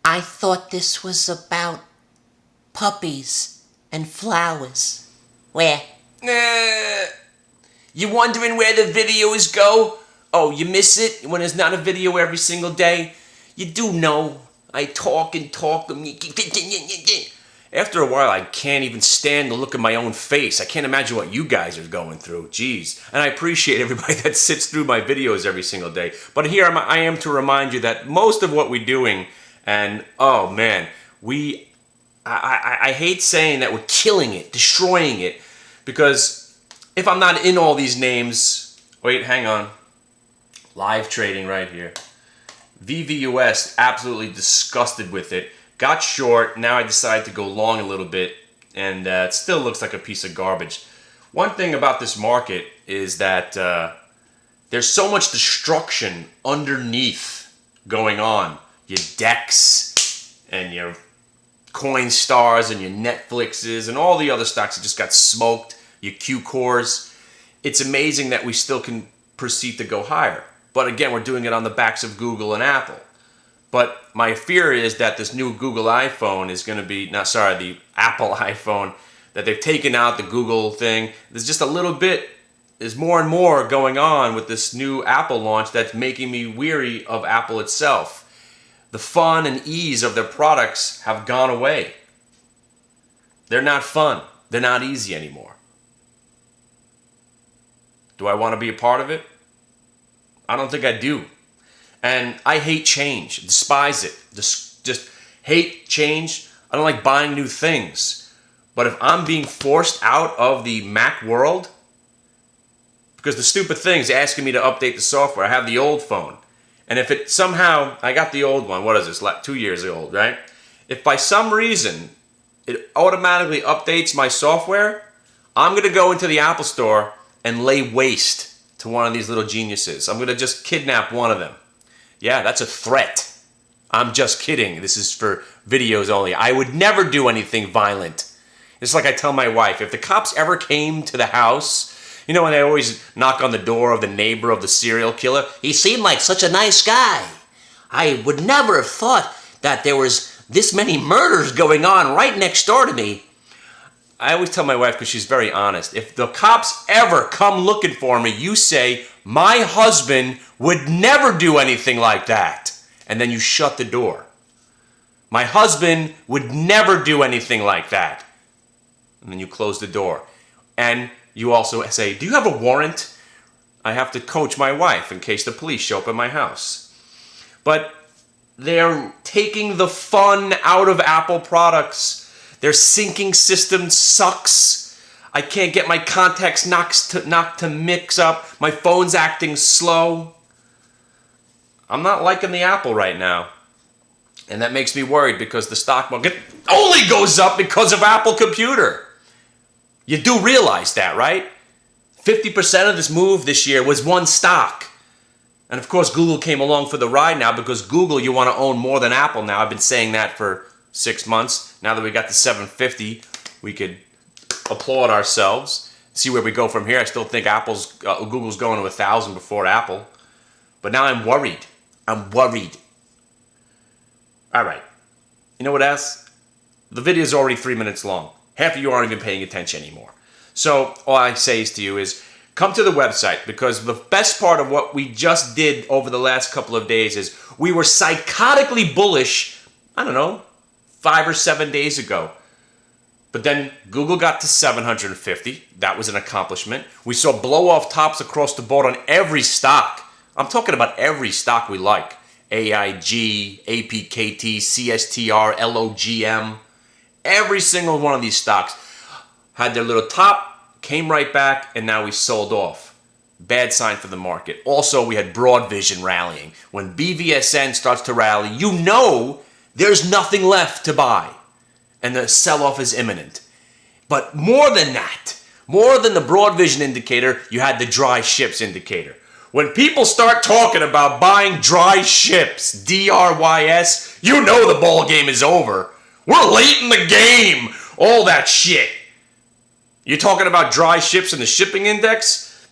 I thought this was about puppies and flowers. Where? You wondering where the videos go? Oh, you miss it when there's not a video every single day? You do know. I talk and talk. After a while, I can't even stand the look of my own face. I can't imagine what you guys are going through. Jeez. And I appreciate everybody that sits through my videos every single day. But here I am to remind you that most of what we're doing, and oh man, I hate saying that we're killing it, destroying it, because if I'm not in all these names, wait, hang on. Live trading right here. VVUS, absolutely disgusted with it. Got short, now I decided to go long a little bit, and it still looks like a piece of garbage. One thing about this market is that there's so much destruction underneath going on. Your DEX and your Coinstars and your Netflixes and all the other stocks that just got smoked, your Q-Cores. It's amazing that we still can proceed to go higher. But again, we're doing it on the backs of Google and Apple. But my fear is that this new Google iPhone is going to be, the Apple iPhone, that they've taken out the Google thing. There's just a little bit, there's more and more going on with this new Apple launch that's making me weary of Apple itself. The fun and ease of their products have gone away. They're not fun. They're not easy anymore. Do I want to be a part of it? I don't think I do. And I hate change, despise it, just hate change. I don't like buying new things. But if I'm being forced out of the Mac world, because the stupid thing's asking me to update the software, I have the old phone. And if it somehow, I got the old one, what is this, like 2 years old, right? If by some reason it automatically updates my software, I'm going to go into the Apple store and lay waste to one of these little geniuses. I'm going to just kidnap one of them. Yeah, that's a threat. I'm just kidding. This is for videos only. I would never do anything violent. It's like I tell my wife, if the cops ever came to the house, you know when they always knock on the door of the neighbor of the serial killer? He seemed like such a nice guy. I would never have thought that there was this many murders going on right next door to me. I always tell my wife, because she's very honest, if the cops ever come looking for me, you say, my husband would never do anything like that. And then you shut the door. My husband would never do anything like that. And then you close the door. And you also say, do you have a warrant? I have to coach my wife in case the police show up at my house. But they're taking the fun out of Apple products. Their syncing system sucks. I can't get my contacts knocked to mix up. My phone's acting slow. I'm not liking the Apple right now. And that makes me worried because the stock market only goes up because of Apple Computer. You do realize that, right? 50% of this move this year was one stock. And of course, Google came along for the ride now because Google, you want to own more than Apple now. I've been saying that for 6 months. Now that we got the 750, we could applaud ourselves, see where we go from here. I still think Google's going to 1,000 before Apple. But now I'm worried. I'm worried. All right. You know what else? The video is already 3 minutes long. Half of you aren't even paying attention anymore. So all I say to you is come to the website, because the best part of what we just did over the last couple of days is we were psychotically bullish, 5 or 7 days ago. But then Google got to 750. That was an accomplishment. We saw blow-off tops across the board on every stock. I'm talking about every stock we like. AIG, APKT, CSTR, LOGM. Every single one of these stocks had their little top, came right back, and now we sold off. Bad sign for the market. Also, we had Broadvision rallying. When BVSN starts to rally, you know there's nothing left to buy. And the sell-off is imminent. But more than that, more than the Broadvision indicator, you had the dry ships indicator. When people start talking about buying dry ships, DRYS, you know the ball game is over. We're late in the game. All that shit. You're talking about dry ships and the shipping index?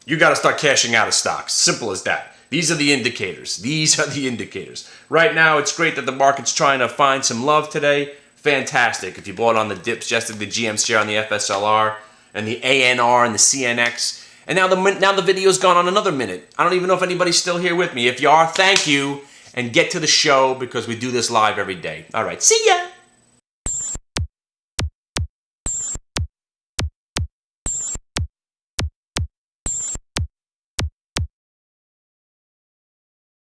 You got to start cashing out of stocks. Simple as that. These are the indicators. These are the indicators. Right now, it's great that the market's trying to find some love today. Fantastic. If you bought on the dips, just like the GM share on the FSLR and the ANR and the CNX. And now the video's gone on another minute. I don't even know if anybody's still here with me. If you are, thank you. And get to the show because we do this live every day. All right. See ya.